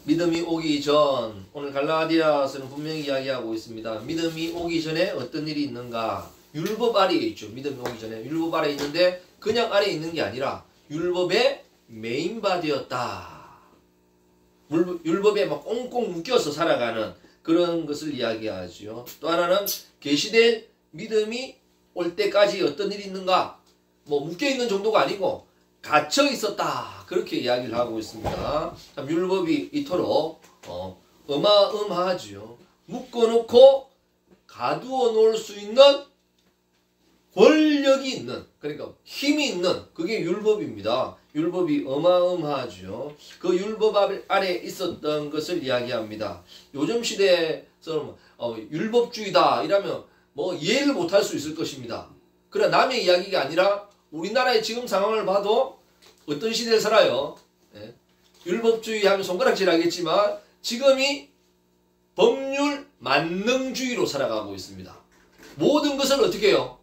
믿음이 오기 전, 오늘 갈라디아서는 분명히 이야기하고 있습니다. 믿음이 오기 전에 어떤 일이 있는가? 율법 아래에 있죠. 믿음이 오기 전에 율법 아래에 있는데 그냥 아래에 있는 게 아니라 율법의 메인바 되었다. 율법에 막 꽁꽁 묶여서 살아가는 그런 것을 이야기하죠. 또 하나는 계시된 믿음이 올 때까지 어떤 일이 있는가? 뭐 묶여있는 정도가 아니고 갇혀 있었다. 그렇게 이야기를 하고 있습니다. 참 율법이 이토록 어마어마하지요. 묶어놓고 가두어 놓을 수 있는 권력이 있는, 그러니까 힘이 있는 그게 율법입니다. 율법이 어마어마하죠. 그 율법 아래 있었던 것을 이야기합니다. 요즘 시대에서 율법주의다 이러면 뭐 이해를 못할 수 있을 것입니다. 그러나 남의 이야기가 아니라 우리나라의 지금 상황을 봐도 어떤 시대를 살아요. 예? 율법주의 하면 손가락질 하겠지만 지금이 법률 만능주의로 살아가고 있습니다. 모든 것을 어떻게 해요?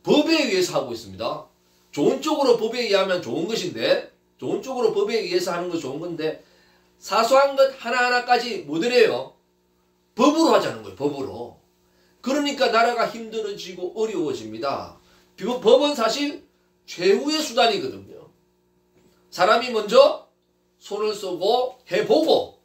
법에 의해서 하고 있습니다. 좋은 쪽으로 법에 의하면 좋은 것인데, 좋은 쪽으로 법에 의해서 하는 건 좋은 건데, 사소한 것 하나하나까지 뭐더래요? 법으로 하자는 거예요. 법으로. 그러니까 나라가 힘들어지고 어려워집니다. 법은 사실 최후의 수단이거든요. 사람이 먼저 손을 쓰고 해보고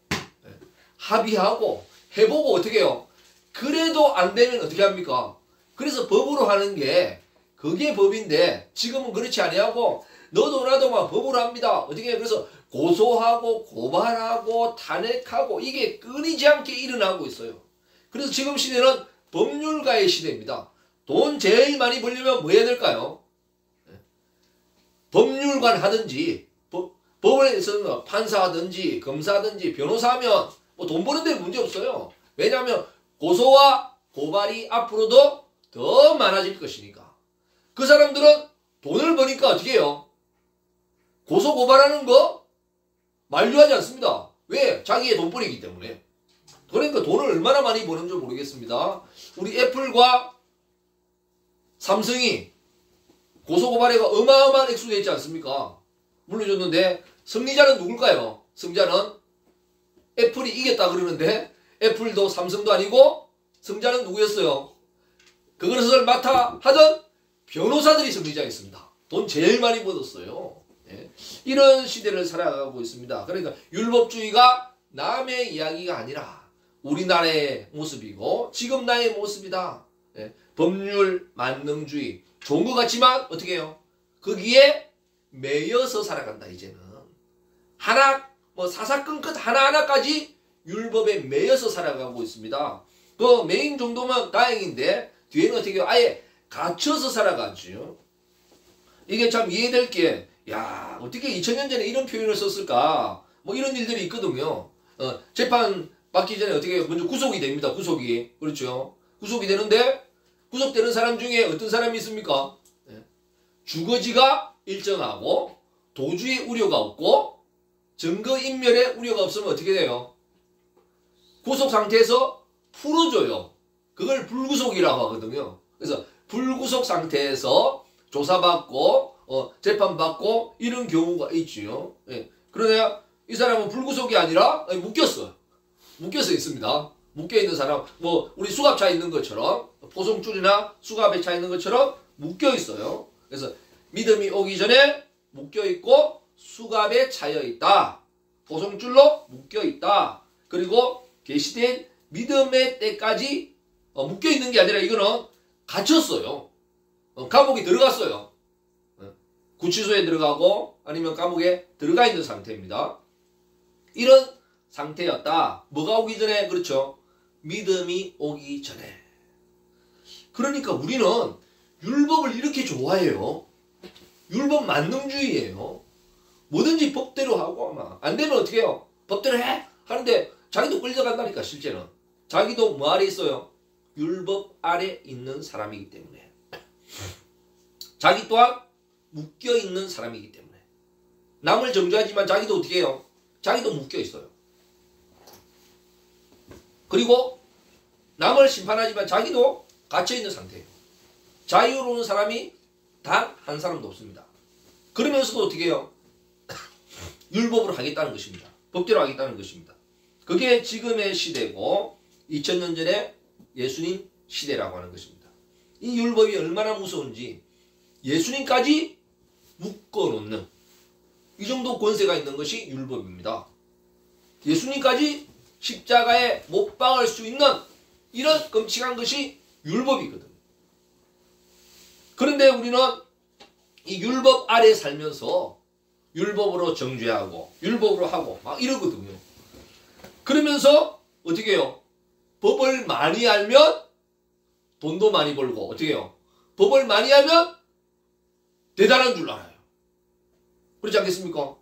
합의하고 해보고 어떻게 해요? 그래도 안 되면 어떻게 합니까? 그래서 법으로 하는 게 그게 법인데 지금은 그렇지 아니하고 너도 나도 막 법으로 합니다. 어떻게 해요? 그래서 고소하고 고발하고 탄핵하고 이게 끊이지 않게 일어나고 있어요. 그래서 지금 시대는 법률가의 시대입니다. 돈 제일 많이 벌려면 뭐 해야 될까요? 법률관 하든지 법원에서는 판사하든지 검사하든지 변호사하면 뭐 돈 버는데 문제 없어요. 왜냐하면 고소와 고발이 앞으로도 더 많아질 것이니까. 그 사람들은 돈을 버니까 어떻게 해요? 고소 고발하는 거 만류하지 않습니다. 왜? 자기의 돈벌이기 때문에. 그러니까 돈을 얼마나 많이 버는지 모르겠습니다. 우리 애플과 삼성이 고소고발에가 어마어마한 액수가 있지 않습니까? 물려줬는데 승리자는 누굴까요? 승자는 애플이 이겼다 그러는데 애플도 삼성도 아니고 승자는 누구였어요? 그것을 맡아 하던 변호사들이 승리자였습니다. 돈 제일 많이 벌었어요. 예. 이런 시대를 살아가고 있습니다. 그러니까 율법주의가 남의 이야기가 아니라 우리나라의 모습이고 지금 나의 모습이다. 예. 법률 만능주의 좋은 것 같지만 어떻게 해요? 거기에 매여서 살아간다. 이제는 하나 뭐 사사건건 하나하나까지 율법에 매여서 살아가고 있습니다. 그 메인 정도면 다행인데 뒤에는 어떻게 해요? 아예 갇혀서 살아가죠. 이게 참 이해될 게, 야, 어떻게 2000년 전에 이런 표현을 썼을까? 뭐 이런 일들이 있거든요. 재판 받기 전에 어떻게 해요? 먼저 구속이 됩니다. 구속이. 그렇죠. 구속이 되는데 구속되는 사람 중에 어떤 사람이 있습니까? 주거지가 일정하고 도주의 우려가 없고 증거인멸의 우려가 없으면 어떻게 돼요? 구속 상태에서 풀어줘요. 그걸 불구속이라고 하거든요. 그래서 불구속 상태에서 조사받고 재판받고 이런 경우가 있지요. 예. 그러나 이 사람은 불구속이 아니라 묶였어. 묶여서 있습니다. 묶여있는 사람, 뭐 우리 수갑차 있는 것처럼 포송줄이나 수갑에 차 있는 것처럼 묶여있어요. 그래서 믿음이 오기 전에 묶여있고 수갑에 차여있다. 포송줄로 묶여있다. 그리고 계시된 믿음의 때까지 묶여있는 게 아니라 이거는 갇혔어요. 감옥에 들어갔어요. 구치소에 들어가고 아니면 감옥에 들어가 있는 상태입니다. 이런 상태였다. 뭐가 오기 전에? 그렇죠. 믿음이 오기 전에. 그러니까 우리는 율법을 이렇게 좋아해요. 율법 만능주의예요. 뭐든지 법대로 하고 안 되면 어떻게 해요? 법대로 해? 하는데 자기도 끌려간다니까. 실제는. 자기도 뭐 아래 있어요? 율법 아래 있는 사람이기 때문에. 자기 또한 묶여있는 사람이기 때문에. 남을 정죄하지만 자기도 어떻게 해요? 자기도 묶여있어요. 그리고 남을 심판하지만 자기도 갇혀있는 상태예요. 자유로운 사람이 단 한 사람도 없습니다. 그러면서도 어떻게 해요? 율법으로 하겠다는 것입니다. 법대로 하겠다는 것입니다. 그게 지금의 시대고 2000년 전에 예수님 시대라고 하는 것입니다. 이 율법이 얼마나 무서운지 예수님까지 묶어놓는 이 정도 권세가 있는 것이 율법입니다. 예수님까지 십자가에 못 박을 수 있는 이런 끔찍한 것이 율법이거든요. 그런데 우리는 이 율법 아래 살면서 율법으로 정죄하고 율법으로 하고 막 이러거든요. 그러면서 어떻게 해요? 법을 많이 알면 돈도 많이 벌고 어떻게 해요? 법을 많이 하면 대단한 줄 알아요. 그렇지 않겠습니까?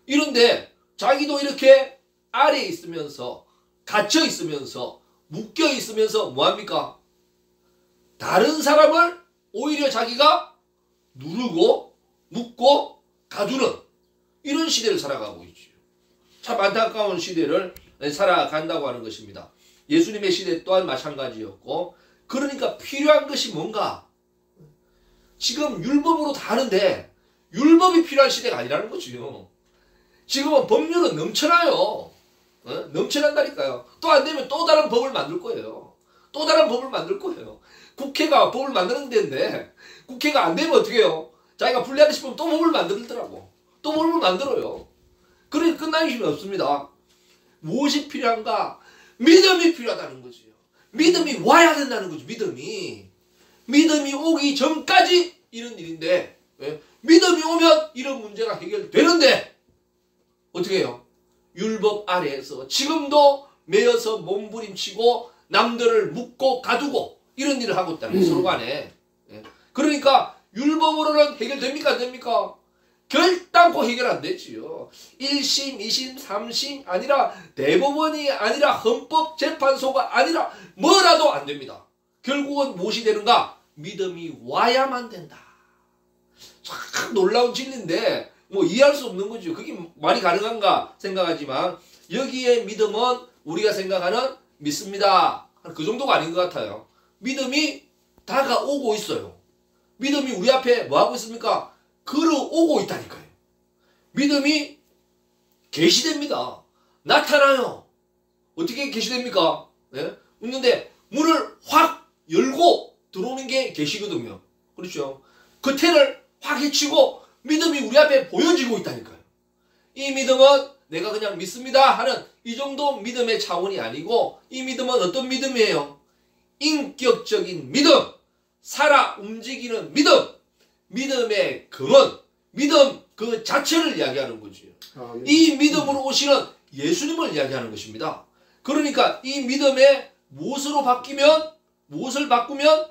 이런데 자기도 이렇게 아래에 있으면서 갇혀 있으면서 묶여 있으면서 뭐합니까? 다른 사람을 오히려 자기가 누르고 묶고 가두는 이런 시대를 살아가고 있죠. 참 안타까운 시대를 살아간다고 하는 것입니다. 예수님의 시대 또한 마찬가지였고 그러니까 필요한 것이 뭔가? 지금 율법으로 다 하는데 율법이 필요한 시대가 아니라는 거죠. 지금은 법률은 넘쳐나요. 넘쳐난다니까요. 또 안 되면 또 다른 법을 만들 거예요. 또 다른 법을 만들 거예요. 국회가 법을 만드는 데인데 국회가 안 되면 어떻게 해요? 자기가 불리하다 싶으면 또 법을 만들더라고. 또 법을 만들어요. 그러니 끝나는 힘이 없습니다. 무엇이 필요한가? 믿음이 필요하다는 거지요. 믿음이 와야 된다는 거죠. 믿음이 오기 전까지 이런 일인데 믿음이 오면 이런 문제가 해결되는데 어떻게 해요? 율법 아래에서 지금도 매여서 몸부림치고 남들을 묶고 가두고 이런 일을 하고 있다는 거예요. 서로 간에. 그러니까 율법으로는 해결됩니까? 안 됩니까? 결단코 해결 안 되지요. 1심, 2심, 3심 아니라 대법원이 아니라 헌법재판소가 아니라 뭐라도 안 됩니다. 결국은 무엇이 되는가? 믿음이 와야만 된다. 참 놀라운 진리인데 뭐 이해할 수 없는 거죠. 그게 말이 가능한가 생각하지만 여기에 믿음은 우리가 생각하는 믿습니다. 그 정도가 아닌 것 같아요. 믿음이 다가오고 있어요. 믿음이 우리 앞에 뭐하고 있습니까? 걸어오고 있다니까요. 믿음이 계시됩니다. 나타나요. 어떻게 계시됩니까? 있는데 문을 확 열고 들어오는 게 계시거든요. 그렇죠? 겉에를 확 헤치고 믿음이 우리 앞에 보여지고 있다니까요. 이 믿음은 내가 그냥 믿습니다 하는 이 정도 믿음의 차원이 아니고 이 믿음은 어떤 믿음이에요? 인격적인 믿음, 살아 움직이는 믿음, 믿음의 근원, 믿음 그 자체를 이야기하는 거죠. 이 믿음으로 오시는 예수님을 이야기하는 것입니다. 그러니까 이 믿음에 무엇을 바꾸면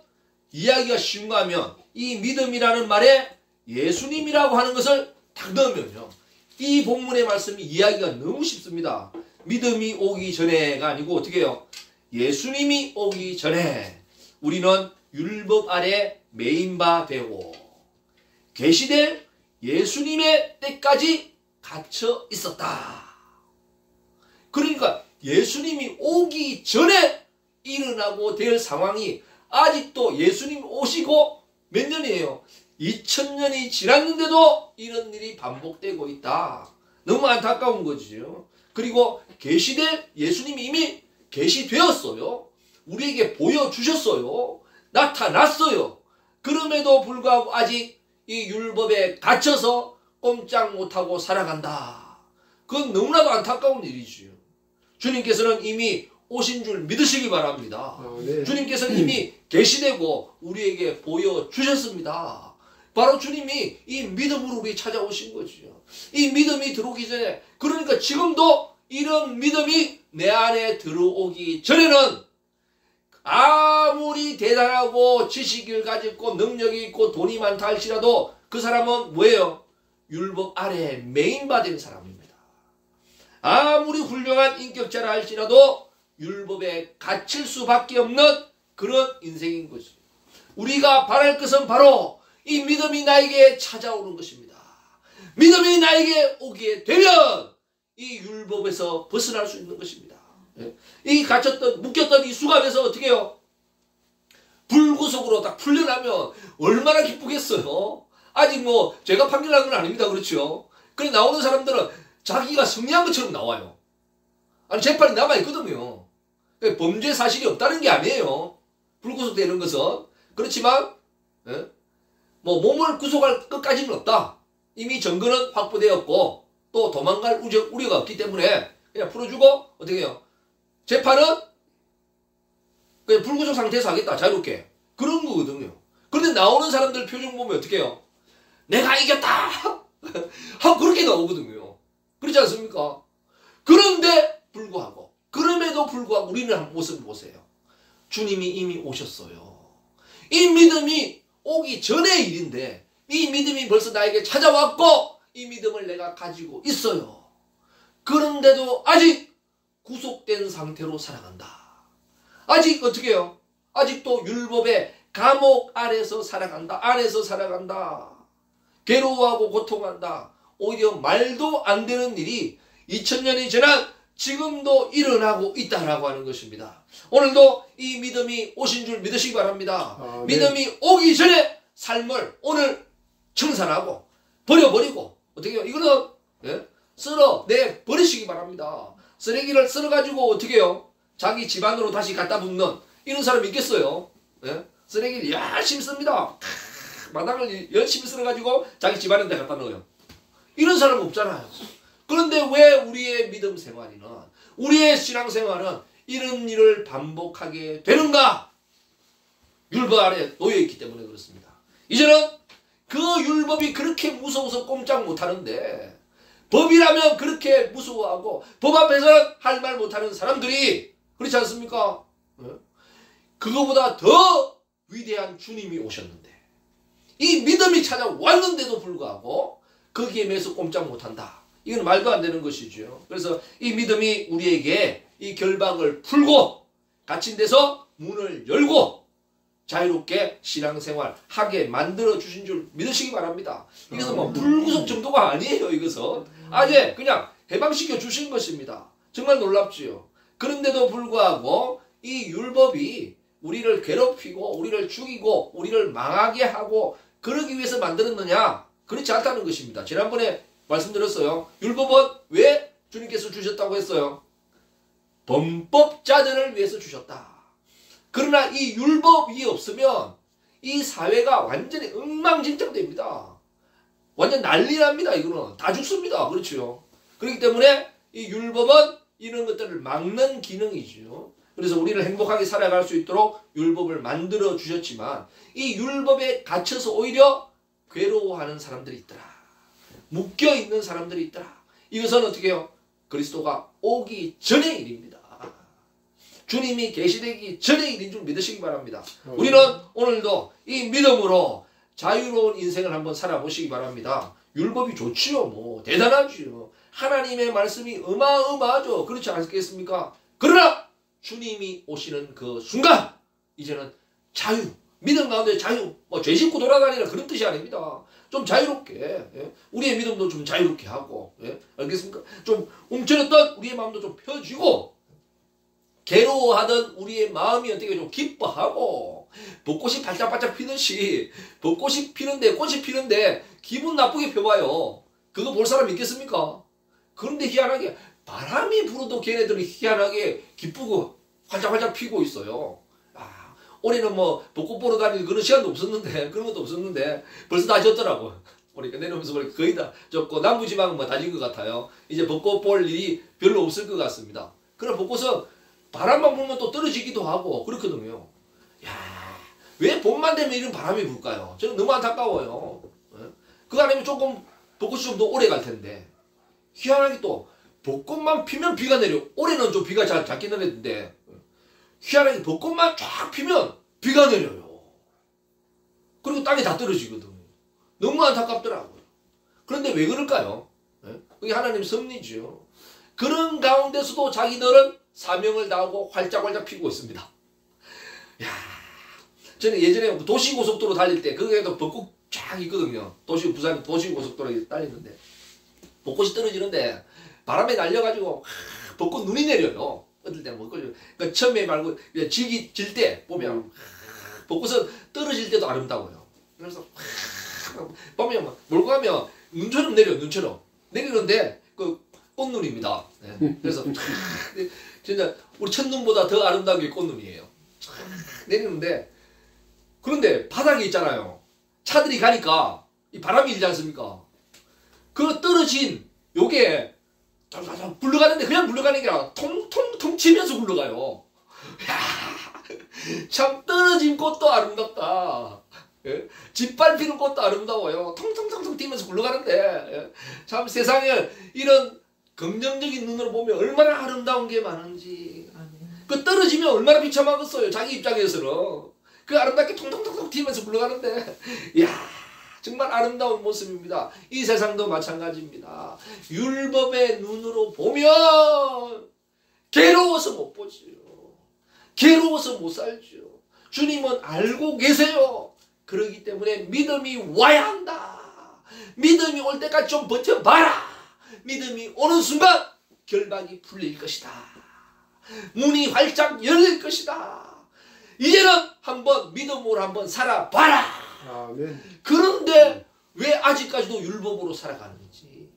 이야기가 쉬운가 하면 이 믿음이라는 말에 예수님이라고 하는 것을 딱 넣으면요. 이 본문의 말씀이 이야기가 너무 쉽습니다. 믿음이 오기 전에가 아니고 어떻게 해요? 예수님이 오기 전에 우리는 율법 아래 매인 바 되고 계시될 예수님의 때까지 갇혀 있었다. 그러니까 예수님이 오기 전에 일어나고 될 상황이 아직도 예수님 오시고 몇 년이에요? 2000년이 지났는데도 이런 일이 반복되고 있다. 너무 안타까운 거지요. 그리고 계시될 예수님이 이미 계시되었어요. 우리에게 보여주셨어요. 나타났어요. 그럼에도 불구하고 아직 이 율법에 갇혀서 꼼짝 못하고 살아간다. 그건 너무나도 안타까운 일이지요. 주님께서는 이미 오신 줄 믿으시기 바랍니다. 네. 주님께서는 이미 계시되고 우리에게 보여주셨습니다. 바로 주님이 이 믿음으로 우리 찾아오신 거죠. 이 믿음이 들어오기 전에 그러니까 지금도 이런 믿음이 내 안에 들어오기 전에는 아무리 대단하고 지식을 가지고 능력이 있고 돈이 많다 할지라도 그 사람은 뭐예요? 율법 아래에 매인받은 사람입니다. 아무리 훌륭한 인격자라 할지라도 율법에 갇힐 수밖에 없는 그런 인생인 거죠. 우리가 바랄 것은 바로 이 믿음이 나에게 찾아오는 것입니다. 믿음이 나에게 오게 되면 이 율법에서 벗어날 수 있는 것입니다. 이 갇혔던 묶였던 이 수갑에서 어떻게 해요? 불구속으로 딱 풀려나면 얼마나 기쁘겠어요. 아직 뭐 제가 판결한 건 아닙니다. 그렇죠? 그래 나오는 사람들은 자기가 승리한 것처럼 나와요. 아니 재판이 남아있거든요. 그러니까 범죄 사실이 없다는 게 아니에요. 불구속되는 것은. 그렇지만 예? 뭐 몸을 구속할 것까지는 없다. 이미 증거는 확보되었고 또 도망갈 우려가 없기 때문에 그냥 풀어주고 어떻게 해요? 재판은 그냥 불구속 상태에서 하겠다. 자유롭게. 그런 거거든요. 그런데 나오는 사람들 표정 보면 어떻게 해요? 내가 이겼다! 하고 그렇게 나오거든요. 그렇지 않습니까? 그럼에도 불구하고 우리는 한 모습을 보세요. 주님이 이미 오셨어요. 이 믿음이 오기 전의 일인데 이 믿음이 벌써 나에게 찾아왔고 이 믿음을 내가 가지고 있어요. 그런데도 아직 구속된 상태로 살아간다. 아직 어떻게 해요? 아직도 율법의 감옥 아래서 살아간다. 안에서 살아간다. 괴로워하고 고통한다. 오히려 말도 안 되는 일이 2000년이 지난 지금도 일어나고 있다라고 하는 것입니다. 오늘도 이 믿음이 오신 줄 믿으시기 바랍니다. 네. 믿음이 오기 전에 삶을 오늘 청산하고 버려버리고 어떻게 해요? 이거는 썰어내 버리시기 바랍니다. 쓰레기를 썰어가지고 어떻게 해요? 자기 집안으로 다시 갖다 붓는 이런 사람 있겠어요? 쓰레기를 열심히 씁니다. 마당을 열심히 썰어가지고 자기 집안에 갖다 넣어요. 이런 사람 없잖아요. 그런데 왜 우리의 믿음 생활이는 우리의 신앙 생활은 이런 일을 반복하게 되는가? 율법 아래 놓여있기 때문에 그렇습니다. 이제는 그 율법이 그렇게 무서워서 꼼짝 못하는데 법이라면 그렇게 무서워하고 법 앞에서는 할 말 못하는 사람들이 그렇지 않습니까? 그거보다 더 위대한 주님이 오셨는데 이 믿음이 찾아왔는데도 불구하고 거기에 매서 꼼짝 못한다. 이건 말도 안 되는 것이죠. 그래서 이 믿음이 우리에게 이 결박을 풀고 갇힌 데서 문을 열고 자유롭게 신앙생활 하게 만들어 주신 줄 믿으시기 바랍니다. 이것은 뭐 불구속 정도가 아니에요. 이것은 아예 그냥 해방시켜 주신 것입니다. 정말 놀랍지요. 그런데도 불구하고 이 율법이 우리를 괴롭히고 우리를 죽이고 우리를 망하게 하고 그러기 위해서 만들었느냐? 그렇지 않다는 것입니다. 지난번에 말씀드렸어요. 율법은 왜 주님께서 주셨다고 했어요? 범법자들을 위해서 주셨다. 그러나 이 율법이 없으면 이 사회가 완전히 엉망진창됩니다. 완전 난리 납니다. 이거는 다 죽습니다. 그렇죠. 그렇기 때문에 이 율법은 이런 것들을 막는 기능이죠. 그래서 우리를 행복하게 살아갈 수 있도록 율법을 만들어 주셨지만 이 율법에 갇혀서 오히려 괴로워하는 사람들이 있더라. 묶여있는 사람들이 있더라. 이것은 어떻게 해요? 그리스도가 오기 전의 일입니다. 주님이 계시되기 전의 일인 줄 믿으시기 바랍니다. 우리는 오늘도 이 믿음으로 자유로운 인생을 한번 살아보시기 바랍니다. 율법이 좋지요. 뭐 대단하지요. 하나님의 말씀이 어마어마하죠. 그렇지 않겠습니까? 그러나 주님이 오시는 그 순간 이제는 자유, 믿음 가운데 자유, 뭐 죄 짓고 돌아다니라 그런 뜻이 아닙니다. 좀 자유롭게 우리의 믿음도 좀 자유롭게 하고 알겠습니까? 좀 움츠렸던 우리의 마음도 좀 펴지고 괴로워하던 우리의 마음이 어떻게 좀 기뻐하고 벚꽃이 발짝발짝 피듯이 벚꽃이 피는데 꽃이 피는데 기분 나쁘게 펴봐요. 그거 볼 사람 있겠습니까? 그런데 희한하게 바람이 불어도 걔네들이 희한하게 기쁘고 활짝활짝 피고 있어요. 올해는 뭐 벚꽃 보러 다니는 그런 시간도 없었는데 그런 것도 없었는데 벌써 다 졌더라고. 그러니까 내려오면서 거의 다 졌고 남부지방은 뭐 다 진 것 같아요. 이제 벚꽃 볼 일이 별로 없을 것 같습니다. 그럼 벚꽃은 바람만 불면 또 떨어지기도 하고 그렇거든요. 야, 왜 봄만 되면 이런 바람이 불까요? 저는 너무 안타까워요. 그거 아니면 조금 벚꽃이 좀 더 오래 갈 텐데 희한하게 또 벚꽃만 피면 비가 내려. 올해는 좀 비가 잘 작기는 했는데 희한하게 벚꽃만 쫙 피면 비가 내려요. 그리고 땅에 다 떨어지거든요. 너무 안타깝더라고요. 그런데 왜 그럴까요? 그게 하나님 섭리죠. 그런 가운데서도 자기들은 사명을 다하고 활짝활짝 피고 있습니다. 야, 저는 예전에 도시고속도로 달릴 때 거기에도 벚꽃 쫙 있거든요. 부산 도시고속도로에 달리는데 벚꽃이 떨어지는데 바람에 날려가지고 벚꽃 눈이 내려요. 어떨 때는 뭐 그러니까 처음에 말고 질기 질 때 보면 벚꽃은 떨어질 때도 아름다워요. 그래서 보면 몰고 가면 눈처럼 내려 눈처럼 내리는데 그 꽃눈입니다. 네. 그래서 진짜 우리 첫눈보다 더 아름다운 게 꽃눈이에요. 내리는데 그런데 바닥에 있잖아요. 차들이 가니까 이 바람이 일지 않습니까? 그 떨어진 요게 굴러가는데 그냥 굴러가는 게 아니라 통통통 치면서 굴러가요. 참 떨어진 꽃도 아름답다. 예? 짓밟히는 꽃도 아름다워요. 통통통통 뛰면서 굴러가는데 예? 참 세상에 이런 긍정적인 눈으로 보면 얼마나 아름다운 게 많은지. 그 떨어지면 얼마나 비참하겠어요. 자기 입장에서는. 그 아름답게 통통통통 튀면서 굴러가는데 이야 정말 아름다운 모습입니다. 이 세상도 마찬가지입니다. 율법의 눈으로 보면 괴로워서 못 보지요. 괴로워서 못 살죠. 주님은 알고 계세요. 그렇기 때문에 믿음이 와야 한다. 믿음이 올 때까지 좀 버텨봐라. 믿음이 오는 순간 결박이 풀릴 것이다. 문이 활짝 열릴 것이다. 이제는 한번 믿음으로 한번 살아봐라. 아멘. 그런데 왜 아직까지도 율법으로 살아가는지.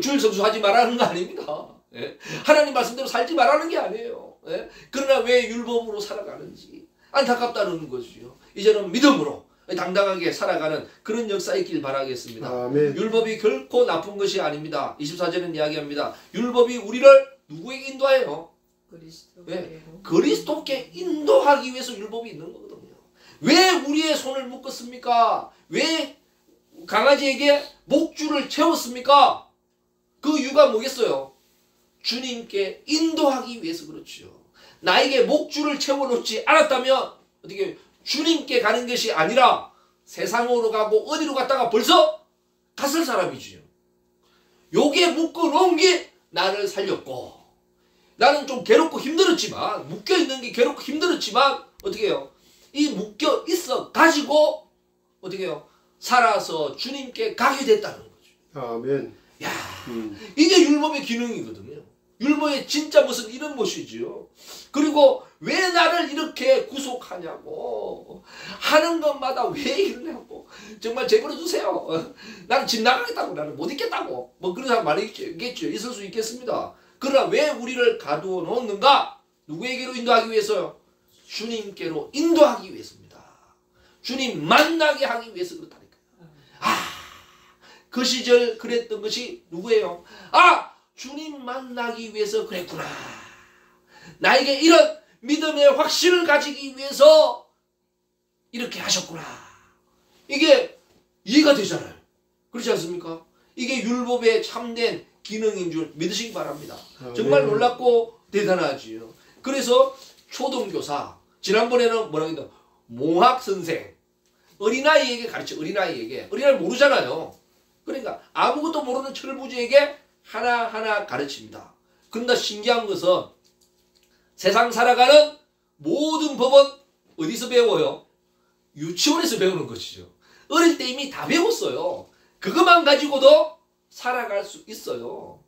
주일 성수하지 말라는 거 아닙니다. 하나님 말씀대로 살지 말라는 게 아니에요. 그러나 왜 율법으로 살아가는지 안타깝다는 거죠. 이제는 믿음으로 당당하게 살아가는 그런 역사 있길 바라겠습니다. 아멘. 율법이 결코 나쁜 것이 아닙니다. 24절은 이야기합니다. 율법이 우리를 누구에게 인도하여요? 그리스도께 인도하기 위해서 율법이 있는 거거든요. 왜 우리의 손을 묶었습니까? 왜 강아지에게 목줄을 채웠습니까? 그 이유가 뭐겠어요? 주님께 인도하기 위해서 그렇죠. 나에게 목줄을 채워놓지 않았다면 어떻게 주님께 가는 것이 아니라 세상으로 가고 어디로 갔다가 벌써 갔을 사람이지요. 요게 묶어놓은 게 나를 살렸고 나는 좀 괴롭고 힘들었지만 묶여있는 게 괴롭고 힘들었지만 어떻게 해요? 이 묶여있어 가지고 어떻게 해요? 살아서 주님께 가게 됐다는 거죠. 아멘. 야, 이게 율법의 기능이거든요. 율법의 진짜 무슨 이런 것이지요. 그리고 왜 나를 이렇게 구속하냐고 하는 것마다 왜 이러냐고 정말 제버려 주세요. 나는 집 나가겠다고 나는 못 있겠다고 뭐 그런 사람 많이 있겠죠. 있을 수 있겠습니다. 그러나 왜 우리를 가두어 놓는가? 누구에게로 인도하기 위해서요? 주님께로 인도하기 위해서입니다. 주님 만나게 하기 위해서 그렇다니까요. 그 시절 그랬던 것이 누구예요? 주님 만나기 위해서 그랬구나. 나에게 이런 믿음의 확신을 가지기 위해서 이렇게 하셨구나. 이게 이해가 되잖아요. 그렇지 않습니까? 이게 율법의 참된 기능인 줄 믿으시기 바랍니다. 정말 놀랍고 대단하지요. 그래서 초등교사, 지난번에는 뭐라고 했나? 몽학선생, 어린아이에게 가르쳐. 어린아이에게. 어린아이 모르잖아요. 그러니까 아무것도 모르는 철부지에게 하나하나 가르칩니다. 그런데 신기한 것은 세상 살아가는 모든 법은 어디서 배워요? 유치원에서 배우는 것이죠. 어릴 때 이미 다 배웠어요. 그것만 가지고도 살아갈 수 있어요.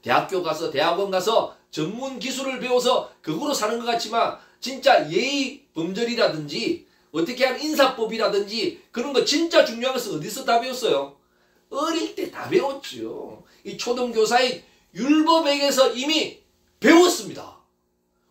대학교 가서 대학원 가서 전문 기술을 배워서 그거로 사는 것 같지만 진짜 예의 범절이라든지 어떻게 하는 인사법이라든지 그런 거 진짜 중요한 것은 어디서 다 배웠어요? 어릴 때 다 배웠죠. 이 초등교사인 율법에게서 이미 배웠습니다.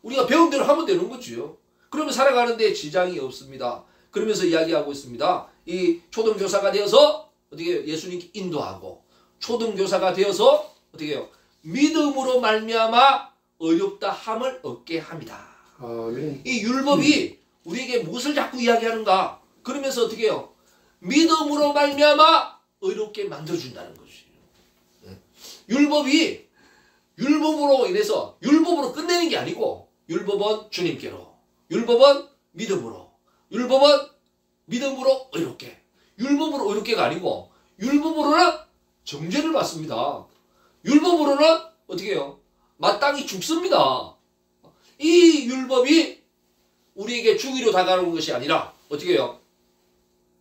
우리가 배운 대로 하면 되는 거죠. 그러면 살아가는 데 지장이 없습니다. 그러면서 이야기하고 있습니다. 이 초등교사가 되어서 어떻게 예수님께 인도하고 초등교사가 되어서 어떻게 해요? 믿음으로 말미암아 어렵다 함을 얻게 합니다. 아멘. 이 율법이 우리에게 무엇을 자꾸 이야기하는가? 그러면서 어떻게 해요? 믿음으로 말미암아 어렵게 만들어준다는 것이에요. 율법이 율법으로 인해서 율법으로 끝내는 게 아니고 율법은 주님께로, 율법은 믿음으로, 율법은 믿음으로 어렵게, 율법으로 어렵게가 아니고 율법으로는 정죄를 받습니다. 율법으로는 어떻게 해요? 마땅히 죽습니다. 이 율법이 우리에게 주기로 다가오는 것이 아니라 어떻게 해요?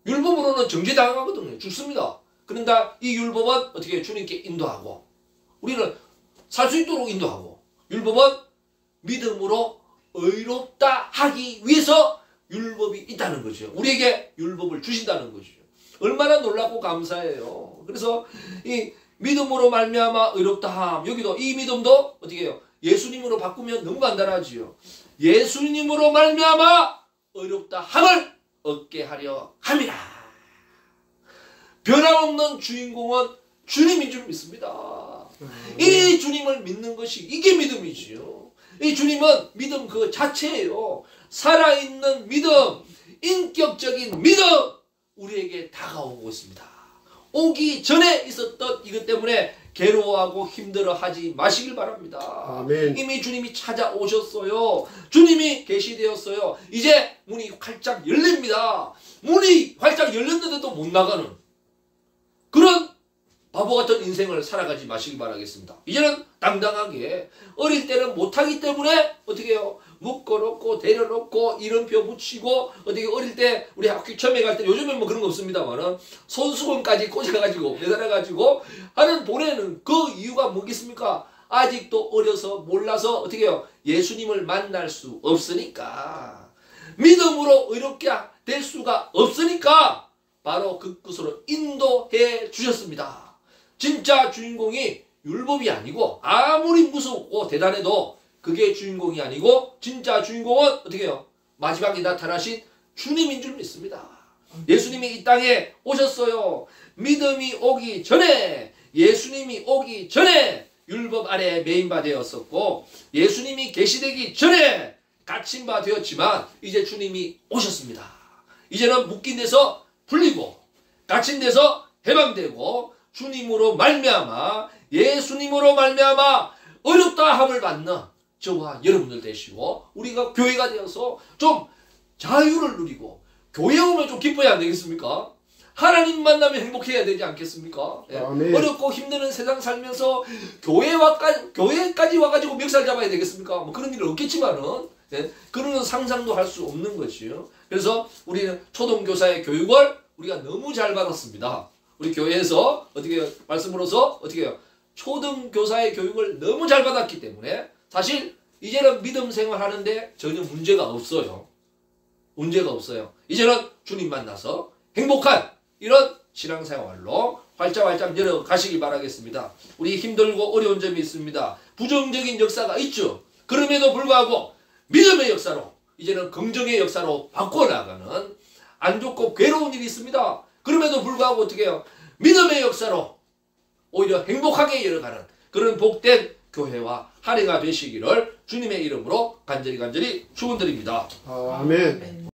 율법으로는 정죄당하거든요. 죽습니다. 그런데 이 율법은 어떻게 해요? 주님께 인도하고 우리는 살 수 있도록 인도하고 율법은 믿음으로 의롭다 하기 위해서 율법이 있다는 거죠. 우리에게 율법을 주신다는 거죠. 얼마나 놀랍고 감사해요. 그래서 이 믿음으로 말미암아 의롭다함. 여기도 이 믿음도 어떻게 해요? 예수님으로 바꾸면 너무 간단하지요. 예수님으로 말미암아 의롭다함을 얻게 하려 함이라. 변함없는 주인공은 주님인 줄 믿습니다. 이 주님을 믿는 것이 이게 믿음이지요. 이 주님은 믿음 그 자체예요. 살아있는 믿음, 인격적인 믿음, 우리에게 다가오고 있습니다. 오기 전에 있었던 이것 때문에 괴로워하고 힘들어하지 마시길 바랍니다. 아멘. 이미 주님이 찾아오셨어요. 주님이 계시되었어요. 이제 문이 활짝 열립니다. 문이 활짝 열렸는데도 못 나가는 그런 바보 같은 인생을 살아가지 마시기 바라겠습니다. 이제는 당당하게, 어릴 때는 못하기 때문에 어떻게 해요? 묶어놓고 데려놓고 이름표 붙이고, 어떻게 어릴 때 우리 학교 처음에 갈 때, 요즘엔 뭐 그런 거 없습니다만은 손수건까지 꽂아가지고 매달아가지고 하는 보내는 그 이유가 뭐겠습니까? 아직도 어려서 몰라서 어떻게 해요? 예수님을 만날 수 없으니까, 믿음으로 의롭게 될 수가 없으니까 바로 그 끝으로 인도해 주셨습니다. 진짜 주인공이 율법이 아니고, 아무리 무섭고 대단해도 그게 주인공이 아니고, 진짜 주인공은 어떻게 해요? 마지막에 나타나신 주님인 줄 믿습니다. 예수님이 이 땅에 오셨어요. 믿음이 오기 전에, 예수님이 오기 전에 율법 아래 매인 바 되었었고, 예수님이 계시되기 전에 갇힌 바 되었지만 이제 주님이 오셨습니다. 이제는 묶인 데서 풀리고 갇힌 데서 해방되고, 주님으로 말미암아, 예수님으로 말미암아 어렵다함을 받는 저와 여러분들 되시고, 우리가 교회가 되어서 좀 자유를 누리고 교회 오면 좀 기뻐야 안 되겠습니까? 하나님 만나면 행복해야 되지 않겠습니까? 예. 어렵고 힘드는 세상 살면서 교회까지 와가지고 멱살 잡아야 되겠습니까? 뭐 그런 일은 없겠지만은, 예. 그런 상상도 할 수 없는 것이요. 그래서 우리는 초등교사의 교육을 우리가 너무 잘 받았습니다. 우리 교회에서 어떻게 말씀으로서 어떻게 해요? 초등교사의 교육을 너무 잘 받았기 때문에 사실 이제는 믿음 생활하는데 전혀 문제가 없어요. 문제가 없어요. 이제는 주님 만나서 행복한 이런 신앙생활로 활짝 열어가시길 바라겠습니다. 우리 힘들고 어려운 점이 있습니다. 부정적인 역사가 있죠. 그럼에도 불구하고 믿음의 역사로, 이제는 긍정의 역사로 바꿔나가는, 안 좋고 괴로운 일이 있습니다. 그럼에도 불구하고 어떻게 해요? 믿음의 역사로 오히려 행복하게 열어가는 그런 복된 교회와 한 해가 되시기를 주님의 이름으로 간절히 축원드립니다. 아멘.